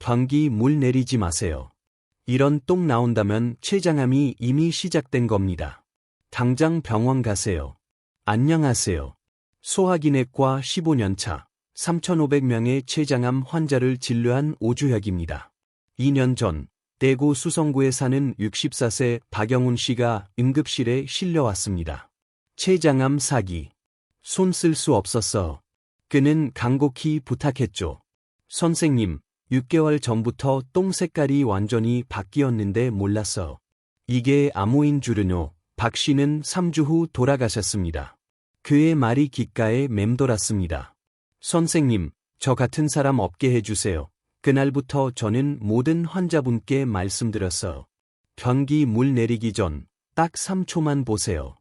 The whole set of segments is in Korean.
변기 물 내리지 마세요. 이런 똥 나온다면 췌장암이 이미 시작된 겁니다. 당장 병원 가세요. 안녕하세요. 소화기내과 15년차 3,500명의 췌장암 환자를 진료한 오주혁입니다. 2년 전 대구 수성구에 사는 64세 박영훈 씨가 응급실에 실려왔습니다. 췌장암 사기. 손 쓸 수 없었어. 그는 간곡히 부탁했죠. 선생님, 6개월 전부터 똥 색깔이 완전히 바뀌었는데 몰랐어. 이게 암호인 줄은요. 박 씨는 3주 후 돌아가셨습니다. 그의 말이 귓가에 맴돌았습니다. 선생님, 저 같은 사람 없게 해주세요. 그날부터 저는 모든 환자분께 말씀드렸어요. 변기 물 내리기 전 딱 3초만 보세요.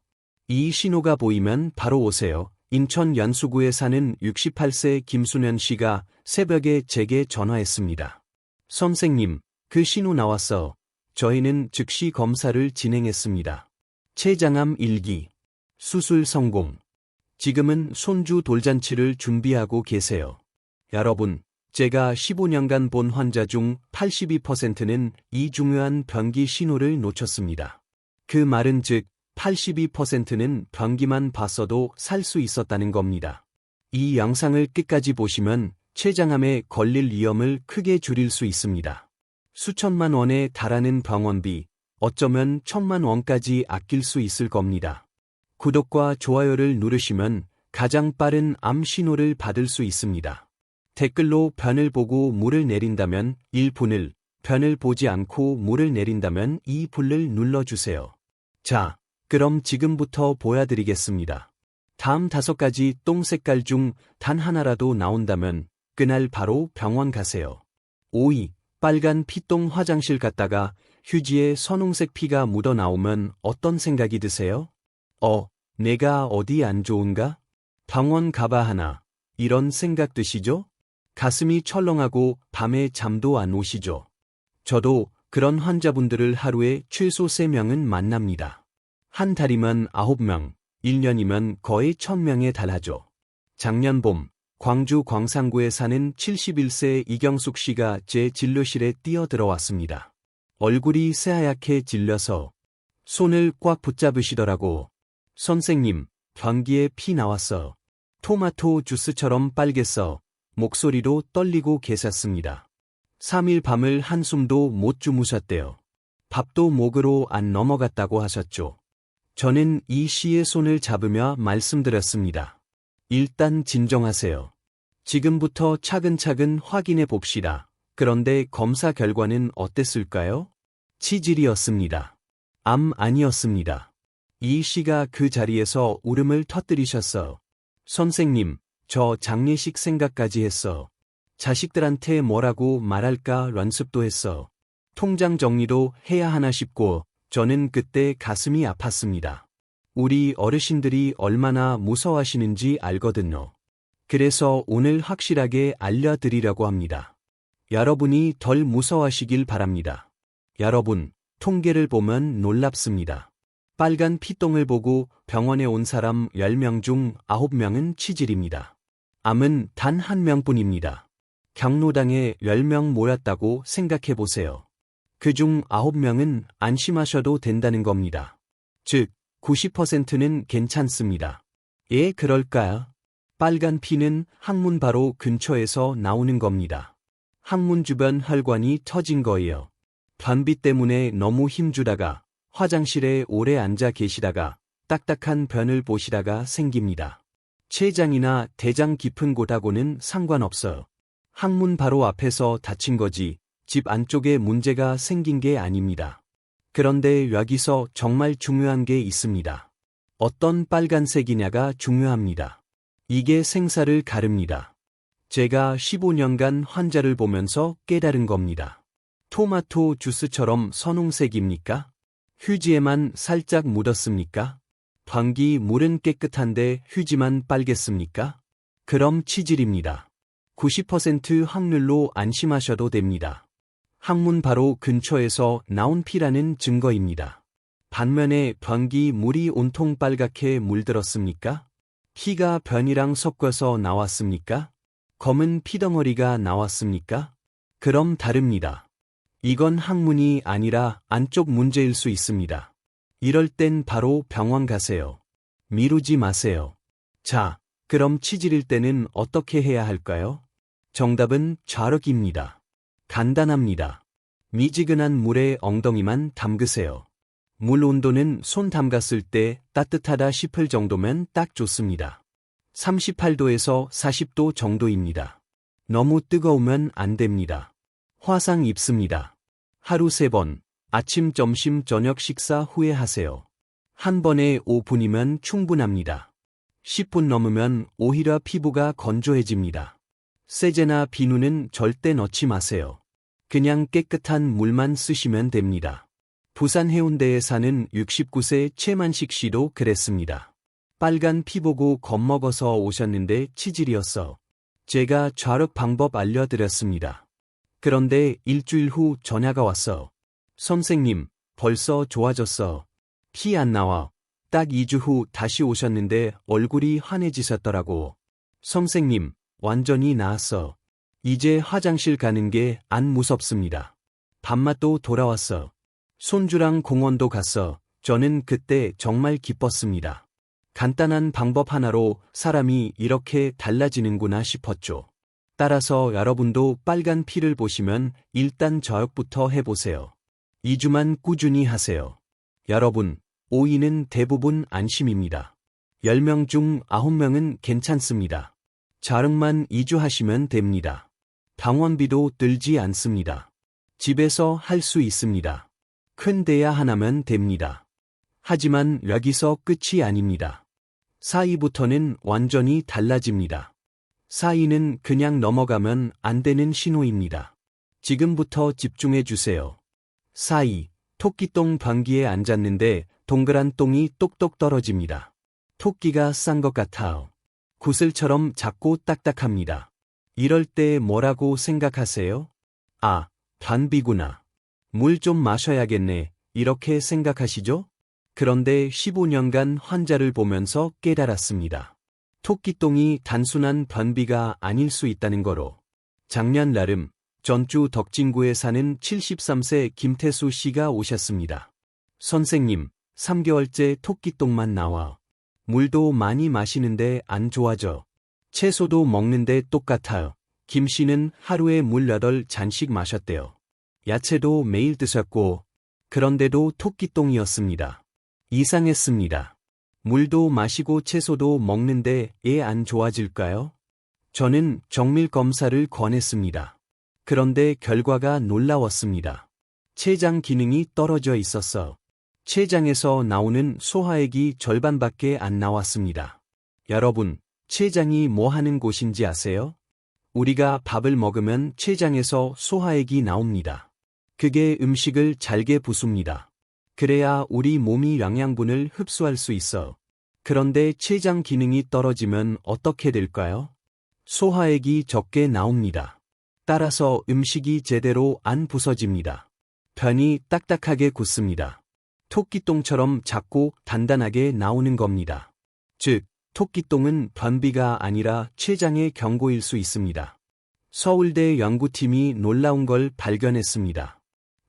이 신호가 보이면 바로 오세요. 인천 연수구에 사는 68세 김순현 씨가 새벽에 제게 전화했습니다. 선생님, 그 신호 나왔어. 저희는 즉시 검사를 진행했습니다. 췌장암 1기. 수술 성공. 지금은 손주 돌잔치를 준비하고 계세요. 여러분, 제가 15년간 본 환자 중 82%는 이 중요한 변기 신호를 놓쳤습니다. 그 말은 즉 82%는 변기만 봤어도 살 수 있었다는 겁니다. 이 영상을 끝까지 보시면 췌장암에 걸릴 위험을 크게 줄일 수 있습니다. 수천만 원에 달하는 병원비, 어쩌면 1,000만 원까지 아낄 수 있을 겁니다. 구독과 좋아요를 누르시면 가장 빠른 암 신호를 받을 수 있습니다. 댓글로 변을 보고 물을 내린다면 1분을, 변을 보지 않고 물을 내린다면 2분을 눌러주세요. 자, 그럼 지금부터 보여드리겠습니다. 다음 5가지 똥 색깔 중 단 하나라도 나온다면 그날 바로 병원 가세요. 5위, 빨간 피똥. 화장실 갔다가 휴지에 선홍색 피가 묻어 나오면 어떤 생각이 드세요? 내가 어디 안 좋은가? 병원 가봐 하나. 이런 생각 드시죠? 가슴이 철렁하고 밤에 잠도 안 오시죠? 저도 그런 환자분들을 하루에 최소 3명은 만납니다. 한 달이면 9명, 1년이면 거의 1,000명에 달하죠. 작년 봄, 광주 광산구에 사는 71세 이경숙 씨가 제 진료실에 뛰어들어왔습니다. 얼굴이 새하얗게 질려서 손을 꽉 붙잡으시더라고. 선생님, 변기에 피 나왔어. 토마토 주스처럼 빨갰어. 목소리로 떨리고 계셨습니다. 3일 밤을 한숨도 못 주무셨대요. 밥도 목으로 안 넘어갔다고 하셨죠. 저는 이 씨의 손을 잡으며 말씀드렸습니다. 일단 진정하세요. 지금부터 차근차근 확인해 봅시다. 그런데 검사 결과는 어땠을까요? 치질이었습니다. 암 아니었습니다. 이 씨가 그 자리에서 울음을 터뜨리셨어요. 선생님, 저 장례식 생각까지 했어. 자식들한테 뭐라고 말할까 연습도 했어. 통장 정리도 해야 하나 싶고 저는 그때 가슴이 아팠습니다. 우리 어르신들이 얼마나 무서워하시는지 알거든요. 그래서 오늘 확실하게 알려드리려고 합니다. 여러분이 덜 무서워하시길 바랍니다. 여러분, 통계를 보면 놀랍습니다. 빨간 피똥을 보고 병원에 온 사람 10명 중 9명은 치질입니다. 암은 단 1명뿐입니다. 경로당에 10명 모였다고 생각해 보세요. 그중 9명은 안심하셔도 된다는 겁니다. 즉, 90%는 괜찮습니다. 예, 그럴까요? 빨간 피는 항문 바로 근처에서 나오는 겁니다. 항문 주변 혈관이 터진 거예요. 변비 때문에 너무 힘주다가 화장실에 오래 앉아 계시다가 딱딱한 변을 보시다가 생깁니다. 췌장이나 대장 깊은 곳하고는 상관없어요. 항문 바로 앞에서 다친 거지 집 안쪽에 문제가 생긴 게 아닙니다. 그런데 여기서 정말 중요한 게 있습니다. 어떤 빨간색이냐가 중요합니다. 이게 생사를 가릅니다. 제가 15년간 환자를 보면서 깨달은 겁니다. 토마토 주스처럼 선홍색입니까? 휴지에만 살짝 묻었습니까? 변기 물은 깨끗한데 휴지만 빨갰습니까? 그럼 치질입니다. 90% 확률로 안심하셔도 됩니다. 항문 바로 근처에서 나온 피라는 증거입니다. 반면에 변기 물이 온통 빨갛게 물들었습니까? 피가 변이랑 섞여서 나왔습니까? 검은 피덩어리가 나왔습니까? 그럼 다릅니다. 이건 항문이 아니라 안쪽 문제일 수 있습니다. 이럴 땐 바로 병원 가세요. 미루지 마세요. 자, 그럼 치질일 때는 어떻게 해야 할까요? 정답은 좌력입니다. 간단합니다. 미지근한 물에 엉덩이만 담그세요. 물 온도는 손 담갔을 때 따뜻하다 싶을 정도면 딱 좋습니다. 38도에서 40도 정도입니다. 너무 뜨거우면 안 됩니다. 화상 입습니다. 하루 3번, 아침, 점심, 저녁 식사 후에 하세요. 한 번에 5분이면 충분합니다. 10분 넘으면 오히려 피부가 건조해집니다. 세제나 비누는 절대 넣지 마세요. 그냥 깨끗한 물만 쓰시면 됩니다. 부산 해운대에 사는 69세 최만식 씨도 그랬습니다. 빨간 피 보고 겁먹어서 오셨는데 치질이었어. 제가 좌력 방법 알려드렸습니다. 그런데 일주일 후 전화가 왔어. 선생님, 벌써 좋아졌어. 피 안 나와. 딱 2주 후 다시 오셨는데 얼굴이 환해지셨더라고. 선생님, 완전히 나았어. 이제 화장실 가는 게 안 무섭습니다. 밥맛도 돌아왔어. 손주랑 공원도 갔어. 저는 그때 정말 기뻤습니다. 간단한 방법 하나로 사람이 이렇게 달라지는구나 싶었죠. 따라서 여러분도 빨간 피를 보시면 일단 저역부터 해보세요. 2주만 꾸준히 하세요. 여러분, 오이는 대부분 안심입니다. 10명 중 9명은 괜찮습니다. 자릉만 2주 하시면 됩니다. 병원비도 들지 않습니다. 집에서 할 수 있습니다. 큰 대야 하나면 됩니다. 하지만 여기서 끝이 아닙니다. 4위부터는 완전히 달라집니다. 4위는 그냥 넘어가면 안 되는 신호입니다. 지금부터 집중해 주세요. 4위, 토끼똥 변기에 앉았는데 동그란 똥이 똑똑 떨어집니다. 토끼가 싼 것 같아요. 구슬처럼 작고 딱딱합니다. 이럴 때 뭐라고 생각하세요? 아, 변비구나. 물 좀 마셔야겠네. 이렇게 생각하시죠? 그런데 15년간 환자를 보면서 깨달았습니다. 토끼똥이 단순한 변비가 아닐 수 있다는 거로. 작년 나름 전주 덕진구에 사는 73세 김태수 씨가 오셨습니다. 선생님, 3개월째 토끼똥만 나와. 물도 많이 마시는데 안 좋아져. 채소도 먹는데 똑같아요. 김 씨는 하루에 물 8잔씩 마셨대요. 야채도 매일 드셨고, 그런데도 토끼똥이었습니다. 이상했습니다. 물도 마시고 채소도 먹는데 안 좋아질까요? 저는 정밀 검사를 권했습니다. 그런데 결과가 놀라웠습니다. 췌장 기능이 떨어져 있었어. 췌장에서 나오는 소화액이 절반밖에 안 나왔습니다. 여러분, 췌장이 뭐 하는 곳인지 아세요? 우리가 밥을 먹으면 췌장에서 소화액이 나옵니다. 그게 음식을 잘게 부숩니다. 그래야 우리 몸이 영양분을 흡수할 수 있어. 그런데 췌장 기능이 떨어지면 어떻게 될까요? 소화액이 적게 나옵니다. 따라서 음식이 제대로 안 부서집니다. 변이 딱딱하게 굳습니다. 토끼똥처럼 작고 단단하게 나오는 겁니다. 즉, 토끼똥은 변비가 아니라 췌장의 경고일 수 있습니다. 서울대 연구팀이 놀라운 걸 발견했습니다.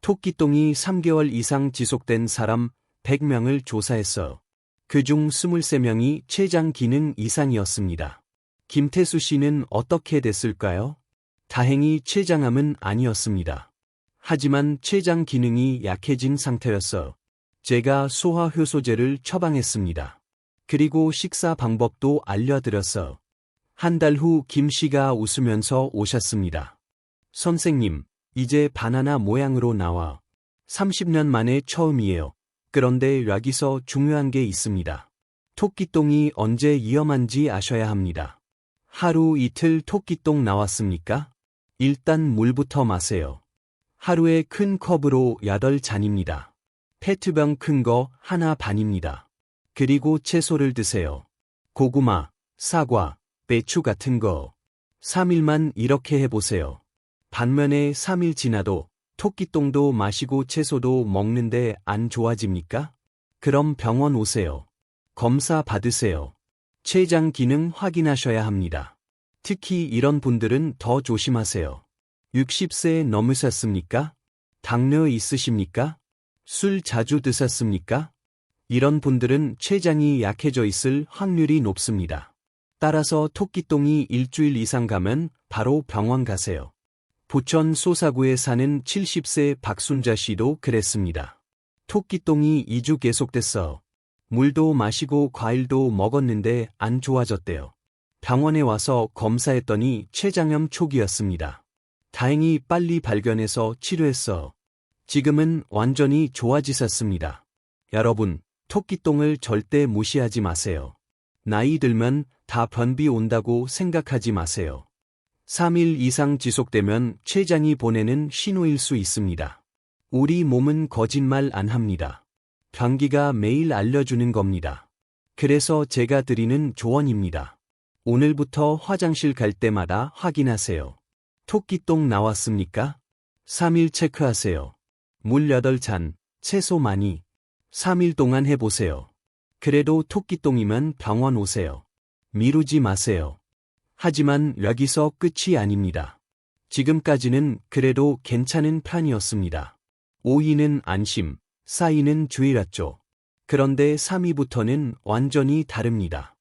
토끼똥이 3개월 이상 지속된 사람 100명을 조사했어요. 그중 23명이 췌장 기능 이상이었습니다. 김태수 씨는 어떻게 됐을까요? 다행히 췌장암은 아니었습니다. 하지만 췌장 기능이 약해진 상태였어요. 제가 소화효소제를 처방했습니다. 그리고 식사 방법도 알려드렸어요. 한 달 후 김 씨가 웃으면서 오셨습니다. 선생님, 이제 바나나 모양으로 나와. 30년 만에 처음이에요. 그런데 여기서 중요한 게 있습니다. 토끼똥이 언제 위험한지 아셔야 합니다. 하루 이틀 토끼똥 나왔습니까? 일단 물부터 마세요. 하루에 큰 컵으로 8잔입니다. 페트병 큰 거 하나 반입니다. 그리고 채소를 드세요. 고구마, 사과, 배추 같은 거. 3일만 이렇게 해보세요. 반면에 3일 지나도 토끼똥도 마시고 채소도 먹는데 안 좋아집니까? 그럼 병원 오세요. 검사 받으세요. 췌장 기능 확인하셔야 합니다. 특히 이런 분들은 더 조심하세요. 60세 넘으셨습니까? 당뇨 있으십니까? 술 자주 드셨습니까? 이런 분들은 췌장이 약해져 있을 확률이 높습니다. 따라서 토끼똥이 일주일 이상 가면 바로 병원 가세요. 부천 소사구에 사는 70세 박순자 씨도 그랬습니다. 토끼똥이 2주 계속됐어. 물도 마시고 과일도 먹었는데 안 좋아졌대요. 병원에 와서 검사했더니 췌장염 초기였습니다. 다행히 빨리 발견해서 치료했어. 지금은 완전히 좋아지셨습니다. 여러분, 토끼똥을 절대 무시하지 마세요. 나이 들면 다 변비 온다고 생각하지 마세요. 3일 이상 지속되면 췌장이 보내는 신호일 수 있습니다. 우리 몸은 거짓말 안 합니다. 변기가 매일 알려주는 겁니다. 그래서 제가 드리는 조언입니다. 오늘부터 화장실 갈 때마다 확인하세요. 토끼똥 나왔습니까? 3일 체크하세요. 물 8잔, 채소 많이. 3일 동안 해보세요. 그래도 토끼똥이면 병원 오세요. 미루지 마세요. 하지만 여기서 끝이 아닙니다. 지금까지는 그래도 괜찮은 편이었습니다. 5위는 안심, 4위는 주의랐죠. 그런데 3위부터는 완전히 다릅니다.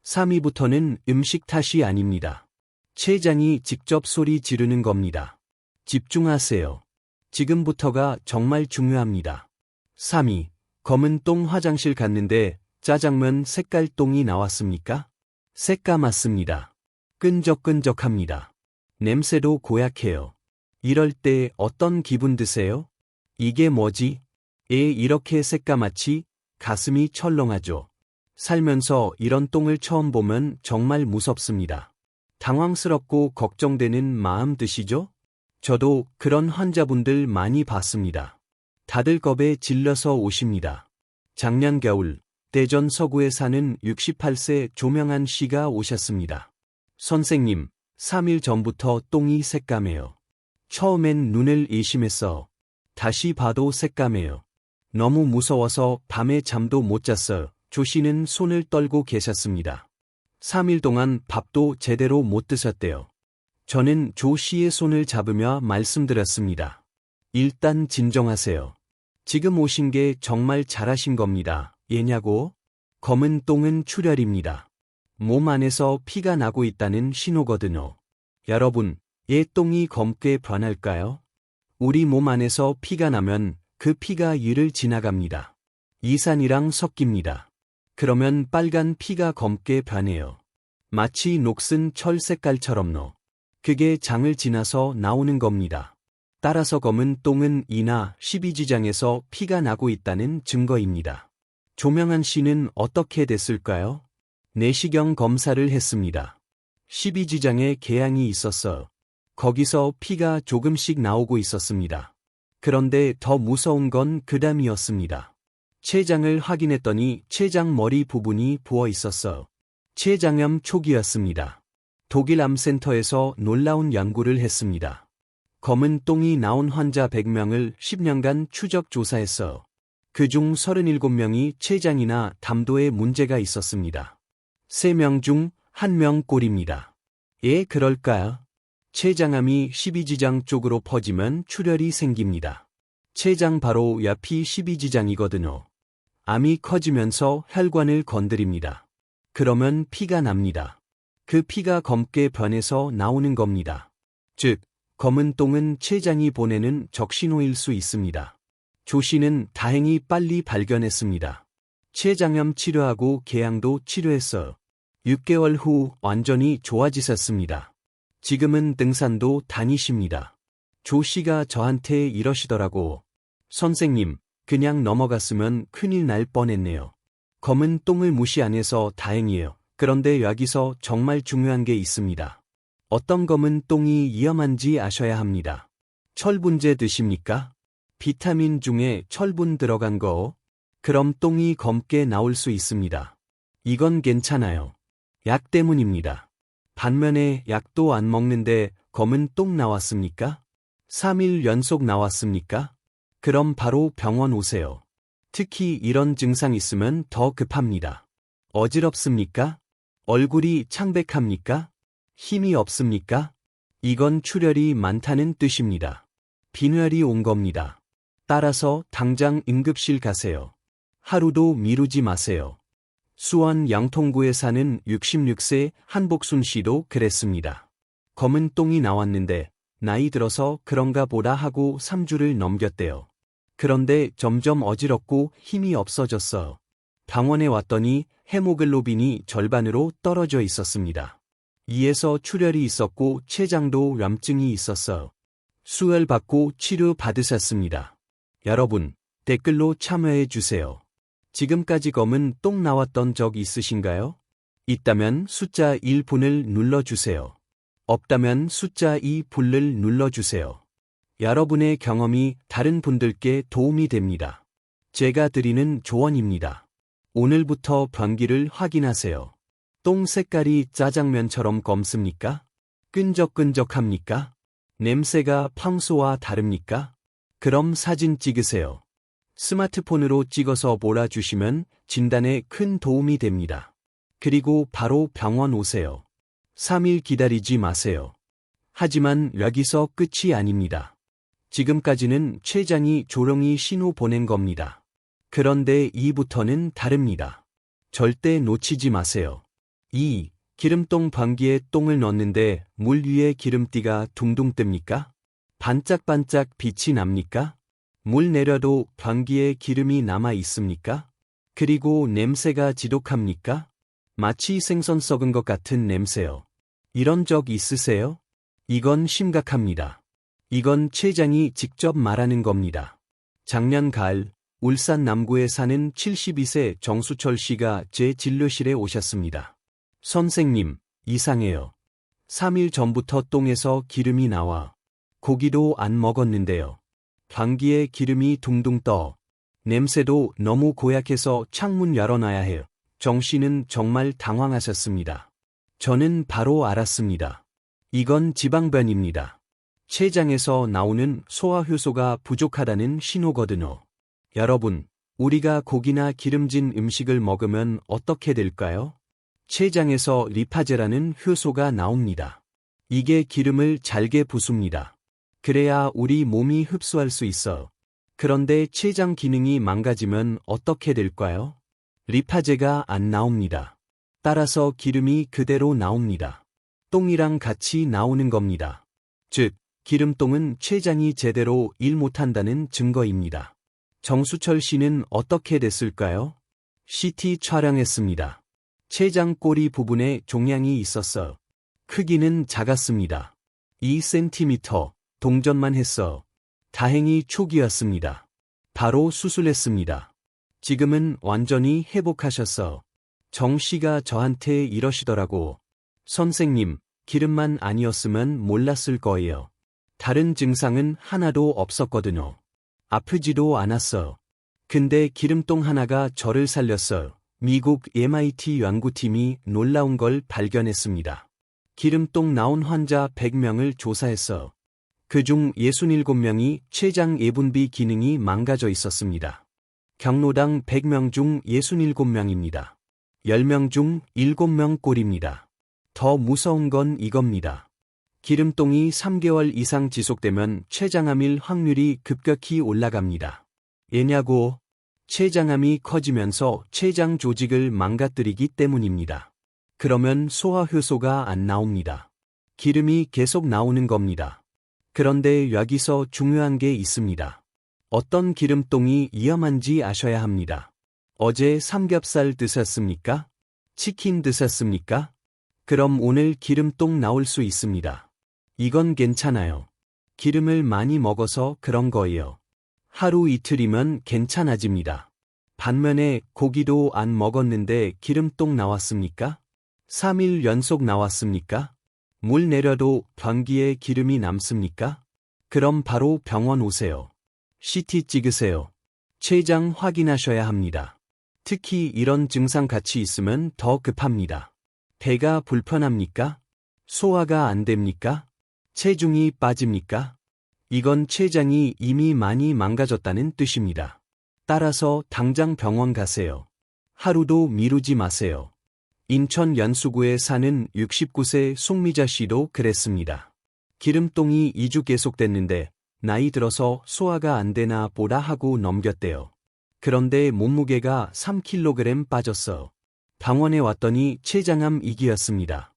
3위부터는 음식 탓이 아닙니다. 췌장이 직접 소리 지르는 겁니다. 집중하세요. 지금부터가 정말 중요합니다. 3위, 검은 똥 화장실 갔는데 짜장면 색깔 똥이 나왔습니까? 새까맣습니다. 끈적끈적합니다. 냄새도 고약해요. 이럴 때 어떤 기분 드세요? 이게 뭐지? 이렇게 새까맣지? 가슴이 철렁하죠. 살면서 이런 똥을 처음 보면 정말 무섭습니다. 당황스럽고 걱정되는 마음 드시죠? 저도 그런 환자분들 많이 봤습니다. 다들 겁에 질려서 오십니다. 작년 겨울, 대전 서구에 사는 68세 조명한 씨가 오셨습니다. 선생님, 3일 전부터 똥이 새까매요. 처음엔 눈을 의심했어. 다시 봐도 새까매요. 너무 무서워서 밤에 잠도 못 잤어요. 조 씨는 손을 떨고 계셨습니다. 3일 동안 밥도 제대로 못 드셨대요. 저는 조 씨의 손을 잡으며 말씀드렸습니다. 일단 진정하세요. 지금 오신 게 정말 잘하신 겁니다. 얘냐고? 검은 똥은 출혈입니다. 몸 안에서 피가 나고 있다는 신호거든요. 여러분, 똥이 검게 변할까요? 우리 몸 안에서 피가 나면 그 피가 위를 지나갑니다. 이산이랑 섞입니다. 그러면 빨간 피가 검게 변해요. 마치 녹슨 철 색깔처럼요. 그게 장을 지나서 나오는 겁니다. 따라서 검은 똥은 이나 십이지장에서 피가 나고 있다는 증거입니다. 조명한 씨는 어떻게 됐을까요? 내시경 검사를 했습니다. 십이지장에 궤양이 있었어요. 거기서 피가 조금씩 나오고 있었습니다. 그런데 더 무서운 건 그 다음이었습니다. 췌장을 확인했더니 췌장 머리 부분이 부어 있었어요. 췌장염 초기였습니다. 독일 암센터에서 놀라운 연구를 했습니다. 검은 똥이 나온 환자 100명을 10년간 추적 조사했어요. 그중 37명이 췌장이나 담도에 문제가 있었습니다. 3명 중 1명 꼴입니다. 그럴까요? 췌장암이 십이지장 쪽으로 퍼지면 출혈이 생깁니다. 췌장 바로 옆이 십이지장이거든요. 암이 커지면서 혈관을 건드립니다. 그러면 피가 납니다. 그 피가 검게 변해서 나오는 겁니다. 즉, 검은 똥은 췌장이 보내는 적신호일 수 있습니다. 조 씨는 다행히 빨리 발견했습니다. 췌장염 치료하고 궤양도 치료했어요. 6개월 후 완전히 좋아지셨습니다. 지금은 등산도 다니십니다. 조 씨가 저한테 이러시더라고. 선생님, 그냥 넘어갔으면 큰일 날 뻔했네요. 검은 똥을 무시 안 해서 다행이에요. 그런데 여기서 정말 중요한 게 있습니다. 어떤 검은 똥이 위험한지 아셔야 합니다. 철분제 드십니까? 비타민 중에 철분 들어간 거? 그럼 똥이 검게 나올 수 있습니다. 이건 괜찮아요. 약 때문입니다. 반면에 약도 안 먹는데 검은 똥 나왔습니까? 3일 연속 나왔습니까? 그럼 바로 병원 오세요. 특히 이런 증상 있으면 더 급합니다. 어지럽습니까? 얼굴이 창백합니까? 힘이 없습니까? 이건 출혈이 많다는 뜻입니다. 빈혈이 온 겁니다. 따라서 당장 응급실 가세요. 하루도 미루지 마세요. 수원 양통구에 사는 66세 한복순 씨도 그랬습니다. 검은 똥이 나왔는데 나이 들어서 그런가 보다 하고 3주를 넘겼대요. 그런데 점점 어지럽고 힘이 없어졌어요. 병원에 왔더니 헤모글로빈이 절반으로 떨어져 있었습니다. 이에서 출혈이 있었고 췌장도 염증이 있었어요. 수혈받고 치료 받으셨습니다. 여러분, 댓글로 참여해 주세요. 지금까지 검은 똥 나왔던 적 있으신가요? 있다면 숫자 1번을 눌러주세요. 없다면 숫자 2번을 눌러주세요. 여러분의 경험이 다른 분들께 도움이 됩니다. 제가 드리는 조언입니다. 오늘부터 변기를 확인하세요. 똥 색깔이 짜장면처럼 검습니까? 끈적끈적합니까? 냄새가 평소와 다릅니까? 그럼 사진 찍으세요. 스마트폰으로 찍어서 몰아주시면 진단에 큰 도움이 됩니다. 그리고 바로 병원 오세요. 3일 기다리지 마세요. 하지만 여기서 끝이 아닙니다. 지금까지는 췌장이 조롱이 신호 보낸 겁니다. 그런데 2부터는 다릅니다. 절대 놓치지 마세요. 2. 기름똥 변기에 똥을 넣는데 물 위에 기름띠가 둥둥 뜹니까? 반짝반짝 빛이 납니까? 물 내려도 변기에 기름이 남아 있습니까? 그리고 냄새가 지독합니까? 마치 생선 썩은 것 같은 냄새요. 이런 적 있으세요? 이건 심각합니다. 이건 췌장이 직접 말하는 겁니다. 작년 가을 울산 남구에 사는 72세 정수철 씨가 제 진료실에 오셨습니다. 선생님, 이상해요. 3일 전부터 똥에서 기름이 나와. 고기도 안 먹었는데요. 변기에 기름이 둥둥 떠. 냄새도 너무 고약해서 창문 열어놔야 해요. 정 씨는 정말 당황하셨습니다. 저는 바로 알았습니다. 이건 지방변입니다. 췌장에서 나오는 소화효소가 부족하다는 신호거든요. 여러분, 우리가 고기나 기름진 음식을 먹으면 어떻게 될까요? 췌장에서 리파제라는 효소가 나옵니다. 이게 기름을 잘게 부숩니다. 그래야 우리 몸이 흡수할 수 있어요. 그런데 췌장 기능이 망가지면 어떻게 될까요? 리파제가 안 나옵니다. 따라서 기름이 그대로 나옵니다. 똥이랑 같이 나오는 겁니다. 즉, 기름똥은 췌장이 제대로 일 못한다는 증거입니다. 정수철 씨는 어떻게 됐을까요? CT 촬영했습니다. 췌장 꼬리 부분에 종양이 있었어요. 크기는 작았습니다. 2cm, 동전만 했어. 다행히 초기였습니다. 바로 수술했습니다. 지금은 완전히 회복하셨어. 정 씨가 저한테 이러시더라고. 선생님, 기름만 아니었으면 몰랐을 거예요. 다른 증상은 하나도 없었거든요. 아프지도 않았어요. 근데 기름똥 하나가 저를 살렸어요. 미국 MIT 연구팀이 놀라운 걸 발견했습니다. 기름똥 나온 환자 100명을 조사했어요. 그중 67명이 췌장 예분비 기능이 망가져 있었습니다. 경로당 100명 중 67명입니다. 10명 중 7명 꼴입니다. 더 무서운 건 이겁니다. 기름똥이 3개월 이상 지속되면 췌장암일 확률이 급격히 올라갑니다. 왜냐고? 췌장암이 커지면서 췌장 조직을 망가뜨리기 때문입니다. 그러면 소화효소가 안 나옵니다. 기름이 계속 나오는 겁니다. 그런데 여기서 중요한 게 있습니다. 어떤 기름똥이 위험한지 아셔야 합니다. 어제 삼겹살 드셨습니까? 치킨 드셨습니까? 그럼 오늘 기름똥 나올 수 있습니다. 이건 괜찮아요. 기름을 많이 먹어서 그런 거예요. 하루 이틀이면 괜찮아집니다. 반면에 고기도 안 먹었는데 기름똥 나왔습니까? 3일 연속 나왔습니까? 물 내려도 변기에 기름이 남습니까? 그럼 바로 병원 오세요. CT 찍으세요. 췌장 확인하셔야 합니다. 특히 이런 증상 같이 있으면 더 급합니다. 배가 불편합니까? 소화가 안 됩니까? 체중이 빠집니까? 이건 췌장이 이미 많이 망가졌다는 뜻입니다. 따라서 당장 병원 가세요. 하루도 미루지 마세요. 인천 연수구에 사는 69세 송미자 씨도 그랬습니다. 기름똥이 2주 계속됐는데 나이 들어서 소화가 안 되나 보다 하고 넘겼대요. 그런데 몸무게가 3kg 빠졌어. 병원에 왔더니 췌장암 2기였습니다.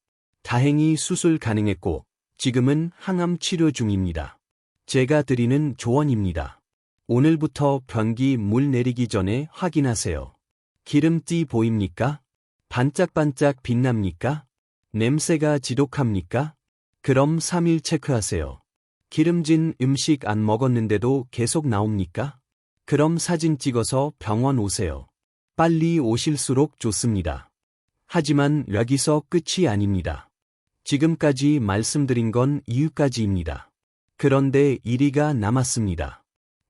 다행히 수술 가능했고 지금은 항암 치료 중입니다. 제가 드리는 조언입니다. 오늘부터 변기 물 내리기 전에 확인하세요. 기름띠 보입니까? 반짝반짝 빛납니까? 냄새가 지독합니까? 그럼 3일 체크하세요. 기름진 음식 안 먹었는데도 계속 나옵니까? 그럼 사진 찍어서 병원 오세요. 빨리 오실수록 좋습니다. 하지만 여기서 끝이 아닙니다. 지금까지 말씀드린 건 이유까지입니다. 그런데 1위가 남았습니다.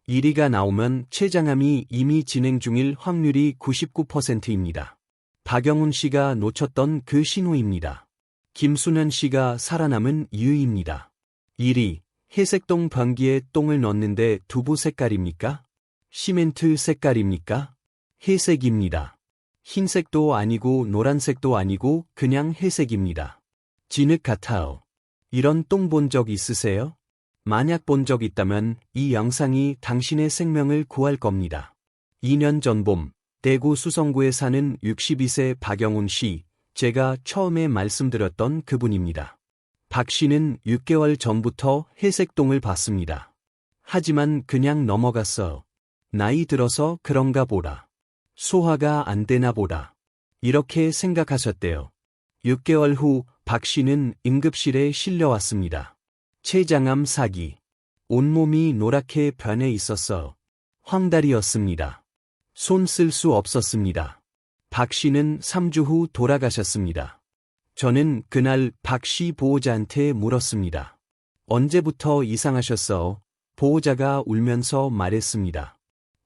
1위가 나오면 췌장암이 이미 진행 중일 확률이 99%입니다. 박영훈 씨가 놓쳤던 그 신호입니다. 김수년 씨가 살아남은 이유입니다. 1위, 회색똥 변기에 똥을 넣는데 두부 색깔입니까? 시멘트 색깔입니까? 회색입니다. 흰색도 아니고 노란색도 아니고 그냥 회색입니다. 진흙 같아요. 이런 똥 본 적 있으세요? 만약 본 적 있다면 이 영상이 당신의 생명을 구할 겁니다. 2년 전 봄, 대구 수성구에 사는 62세 박영훈 씨, 제가 처음에 말씀드렸던 그분입니다. 박 씨는 6개월 전부터 회색똥을 봤습니다. 하지만 그냥 넘어갔어. 나이 들어서 그런가 보다. 소화가 안 되나 보다. 이렇게 생각하셨대요. 6개월 후 박 씨는 응급실에 실려왔습니다. 췌장암 사기. 온몸이 노랗게 변해 있었어. 황달이었습니다. 손 쓸 수 없었습니다. 박 씨는 3주 후 돌아가셨습니다. 저는 그날 박 씨 보호자한테 물었습니다. 언제부터 이상하셨어? 보호자가 울면서 말했습니다.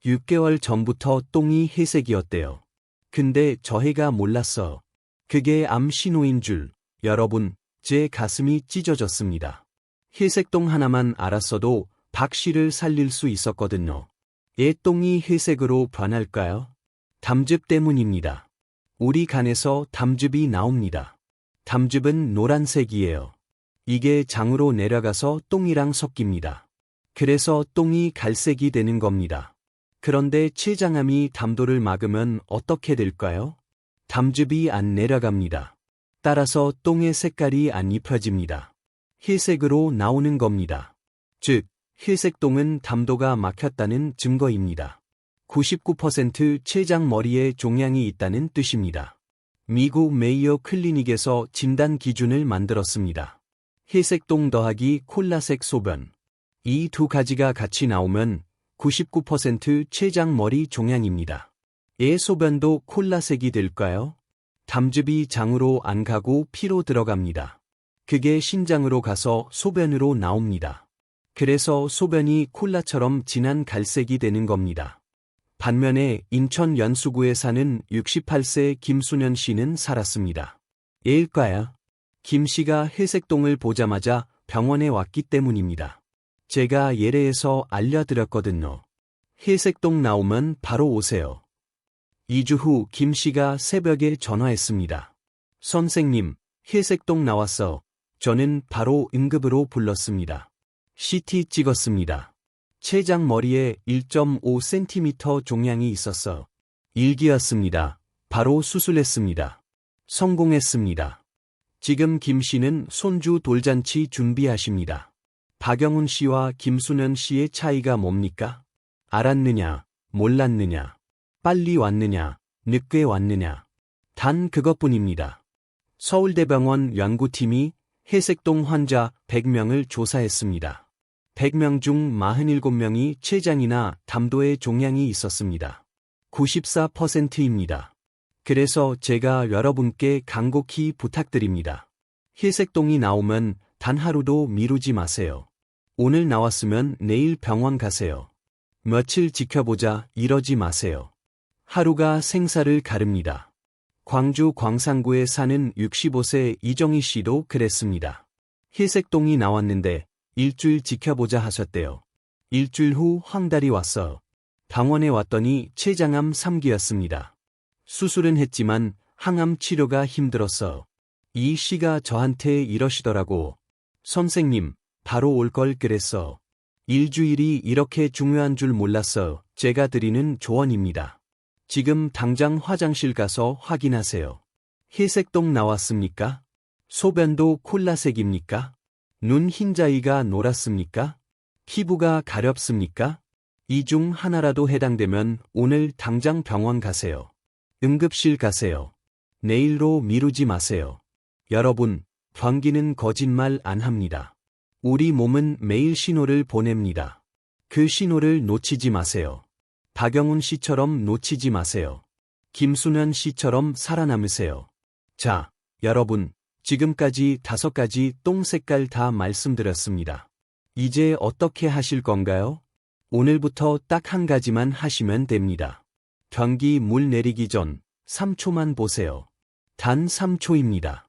6개월 전부터 똥이 회색이었대요. 근데 저희가 몰랐어. 그게 암 신호인 줄. 여러분, 제 가슴이 찢어졌습니다. 회색똥 하나만 알았어도 박 씨를 살릴 수 있었거든요. 애 똥이 회색으로 변할까요? 담즙 때문입니다. 우리 간에서 담즙이 나옵니다. 담즙은 노란색이에요. 이게 장으로 내려가서 똥이랑 섞입니다. 그래서 똥이 갈색이 되는 겁니다. 그런데 췌장암이 담도를 막으면 어떻게 될까요? 담즙이 안 내려갑니다. 따라서 똥의 색깔이 안 입혀집니다. 회색으로 나오는 겁니다. 즉, 회색 똥은 담도가 막혔다는 증거입니다. 99% 췌장 머리에 종양이 있다는 뜻입니다. 미국 메이어 클리닉에서 진단 기준을 만들었습니다. 회색 똥 더하기 콜라색 소변. 이 두 가지가 같이 나오면 99% 췌장 머리 종양입니다. 애 소변도 콜라색이 될까요? 담즙이 장으로 안 가고 피로 들어갑니다. 그게 신장으로 가서 소변으로 나옵니다. 그래서 소변이 콜라처럼 진한 갈색이 되는 겁니다. 반면에 인천 연수구에 사는 68세 김수년 씨는 살았습니다. 예일까요? 김 씨가 회색똥을 보자마자 병원에 왔기 때문입니다. 제가 예래에서 알려드렸거든요. 회색똥 나오면 바로 오세요. 2주 후 김 씨가 새벽에 전화했습니다. 선생님, 회색똥 나왔어. 저는 바로 응급으로 불렀습니다. CT 찍었습니다. 췌장 머리에 1.5cm 종양이 있었어. 1기였습니다. 바로 수술했습니다. 성공했습니다. 지금 김 씨는 손주 돌잔치 준비하십니다. 박영훈 씨와 김수년 씨의 차이가 뭡니까? 알았느냐, 몰랐느냐, 빨리 왔느냐, 늦게 왔느냐. 단 그것뿐입니다. 서울대병원 연구팀이 회색똥 환자 100명을 조사했습니다. 100명 중 47명이 췌장이나 담도에 종양이 있었습니다. 94%입니다. 그래서 제가 여러분께 간곡히 부탁드립니다. 회색똥이 나오면 단 하루도 미루지 마세요. 오늘 나왔으면 내일 병원 가세요. 며칠 지켜보자 이러지 마세요. 하루가 생사를 가릅니다. 광주 광산구에 사는 65세 이정희 씨도 그랬습니다. 회색똥이 나왔는데 일주일 지켜보자 하셨대요. 일주일 후 황달이 왔어. 병원에 왔더니 췌장암 3기였습니다. 수술은 했지만 항암 치료가 힘들었어. 이 씨가 저한테 이러시더라고. 선생님, 바로 올 걸 그랬어. 일주일이 이렇게 중요한 줄 몰랐어. 제가 드리는 조언입니다. 지금 당장 화장실 가서 확인하세요. 회색똥 나왔습니까? 소변도 콜라색입니까? 눈 흰자위가 노랗습니까? 피부가 가렵습니까? 이 중 하나라도 해당되면 오늘 당장 병원 가세요. 응급실 가세요. 내일로 미루지 마세요. 여러분, 변기는 거짓말 안 합니다. 우리 몸은 매일 신호를 보냅니다. 그 신호를 놓치지 마세요. 박영훈 씨처럼 놓치지 마세요. 김수면 씨처럼 살아남으세요. 자, 여러분, 지금까지 5가지 똥 색깔 다 말씀드렸습니다. 이제 어떻게 하실 건가요? 오늘부터 딱 한 가지만 하시면 됩니다. 변기 물 내리기 전 3초만 보세요. 단 3초입니다.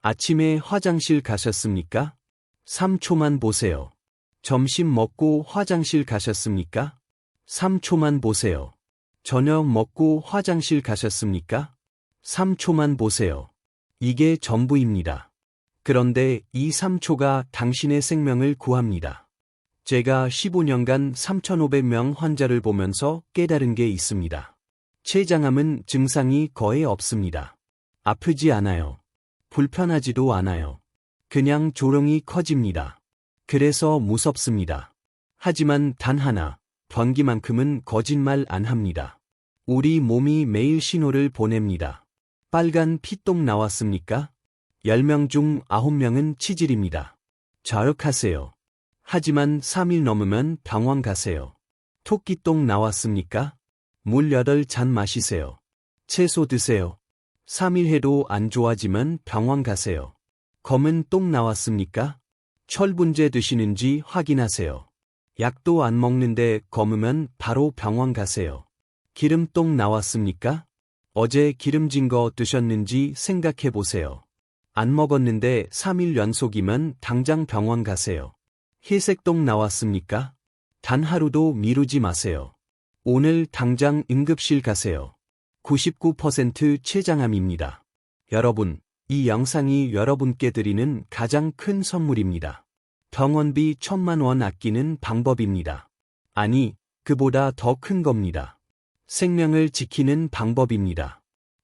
아침에 화장실 가셨습니까? 3초만 보세요. 점심 먹고 화장실 가셨습니까? 3초만 보세요. 저녁 먹고 화장실 가셨습니까? 3초만 보세요. 이게 전부입니다. 그런데 이 3초가 당신의 생명을 구합니다. 제가 15년간 3,500명 환자를 보면서 깨달은 게 있습니다. 췌장암은 증상이 거의 없습니다. 아프지 않아요. 불편하지도 않아요. 그냥 조롱이 커집니다. 그래서 무섭습니다. 하지만 단 하나, 변기만큼은 거짓말 안 합니다. 우리 몸이 매일 신호를 보냅니다. 빨간 피똥 나왔습니까? 10명 중 9명은 치질입니다. 자극하세요. 하지만 3일 넘으면 병원 가세요. 토끼똥 나왔습니까? 물 8잔 마시세요. 채소 드세요. 3일 해도 안 좋아지면 병원 가세요. 검은 똥 나왔습니까? 철분제 드시는지 확인하세요. 약도 안 먹는데 검으면 바로 병원 가세요. 기름똥 나왔습니까? 어제 기름진 거 드셨는지 생각해 보세요. 안 먹었는데 3일 연속이면 당장 병원 가세요. 회색똥 나왔습니까? 단 하루도 미루지 마세요. 오늘 당장 응급실 가세요. 99% 췌장암입니다. 여러분, 이 영상이 여러분께 드리는 가장 큰 선물입니다. 병원비 1,000만 원 아끼는 방법입니다. 아니, 그보다 더 큰 겁니다. 생명을 지키는 방법입니다.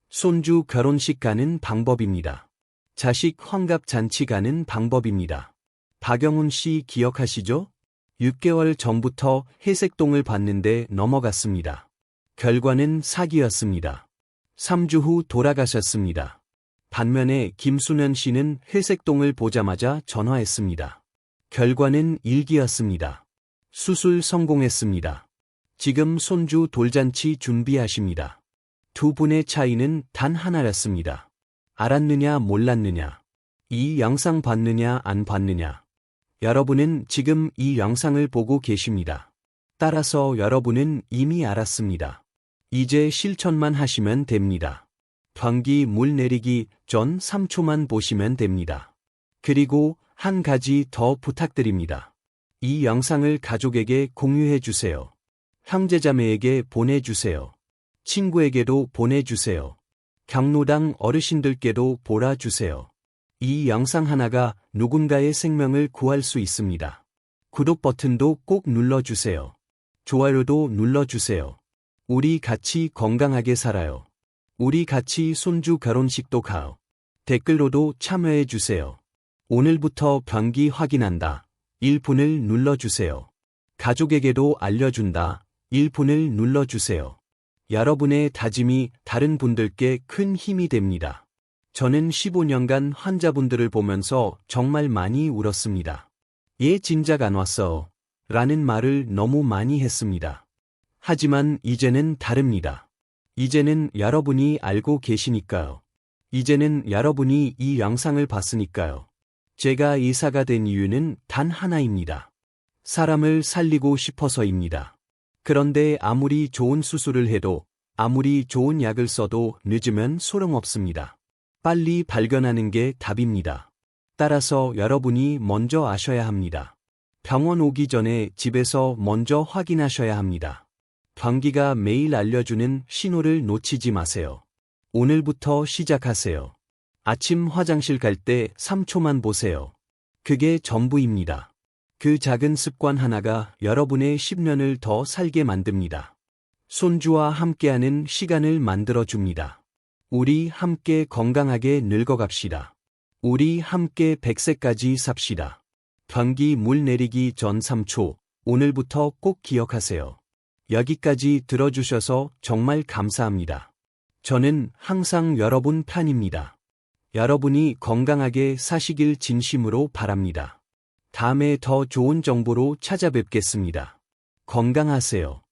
손주 결혼식 가는 방법입니다. 자식 환갑 잔치 가는 방법입니다. 박영훈 씨 기억하시죠? 6개월 전부터 회색똥을 봤는데 넘어갔습니다. 결과는 사기였습니다. 3주 후 돌아가셨습니다. 반면에 김수면 씨는 회색똥을 보자마자 전화했습니다. 결과는 일기였습니다. 수술 성공했습니다. 지금 손주 돌잔치 준비하십니다. 두 분의 차이는 단 하나였습니다. 알았느냐 몰랐느냐. 이 영상 봤느냐 안 봤느냐. 여러분은 지금 이 영상을 보고 계십니다. 따라서 여러분은 이미 알았습니다. 이제 실천만 하시면 됩니다. 변기 물 내리기 전 3초만 보시면 됩니다. 그리고 한 가지 더 부탁드립니다. 이 영상을 가족에게 공유해 주세요. 형제자매에게 보내주세요. 친구에게도 보내주세요. 경로당 어르신들께도 보라주세요. 이 영상 하나가 누군가의 생명을 구할 수 있습니다. 구독 버튼도 꼭 눌러주세요. 좋아요도 눌러주세요. 우리 같이 건강하게 살아요. 우리 같이 손주 결혼식도 가요. 댓글로도 참여해주세요. 오늘부터 변기 확인한다. 1분을 눌러주세요. 가족에게도 알려준다. 1분을 눌러주세요. 여러분의 다짐이 다른 분들께 큰 힘이 됩니다. 저는 15년간 환자분들을 보면서 정말 많이 울었습니다. 얘 진작 안 왔어. 라는 말을 너무 많이 했습니다. 하지만 이제는 다릅니다. 이제는 여러분이 알고 계시니까요. 이제는 여러분이 이 영상을 봤으니까요. 제가 의사가 된 이유는 단 하나입니다. 사람을 살리고 싶어서입니다. 그런데 아무리 좋은 수술을 해도, 아무리 좋은 약을 써도 늦으면 소용없습니다. 빨리 발견하는 게 답입니다. 따라서 여러분이 먼저 아셔야 합니다. 병원 오기 전에 집에서 먼저 확인하셔야 합니다. 변기가 매일 알려주는 신호를 놓치지 마세요. 오늘부터 시작하세요. 아침 화장실 갈 때 3초만 보세요. 그게 전부입니다. 그 작은 습관 하나가 여러분의 10년을 더 살게 만듭니다. 손주와 함께하는 시간을 만들어줍니다. 우리 함께 건강하게 늙어갑시다. 우리 함께 100세까지 삽시다. 변기 물 내리기 전 3초, 오늘부터 꼭 기억하세요. 여기까지 들어주셔서 정말 감사합니다. 저는 항상 여러분 편입니다. 여러분이 건강하게 사시길 진심으로 바랍니다. 다음에 더 좋은 정보로 찾아뵙겠습니다. 건강하세요.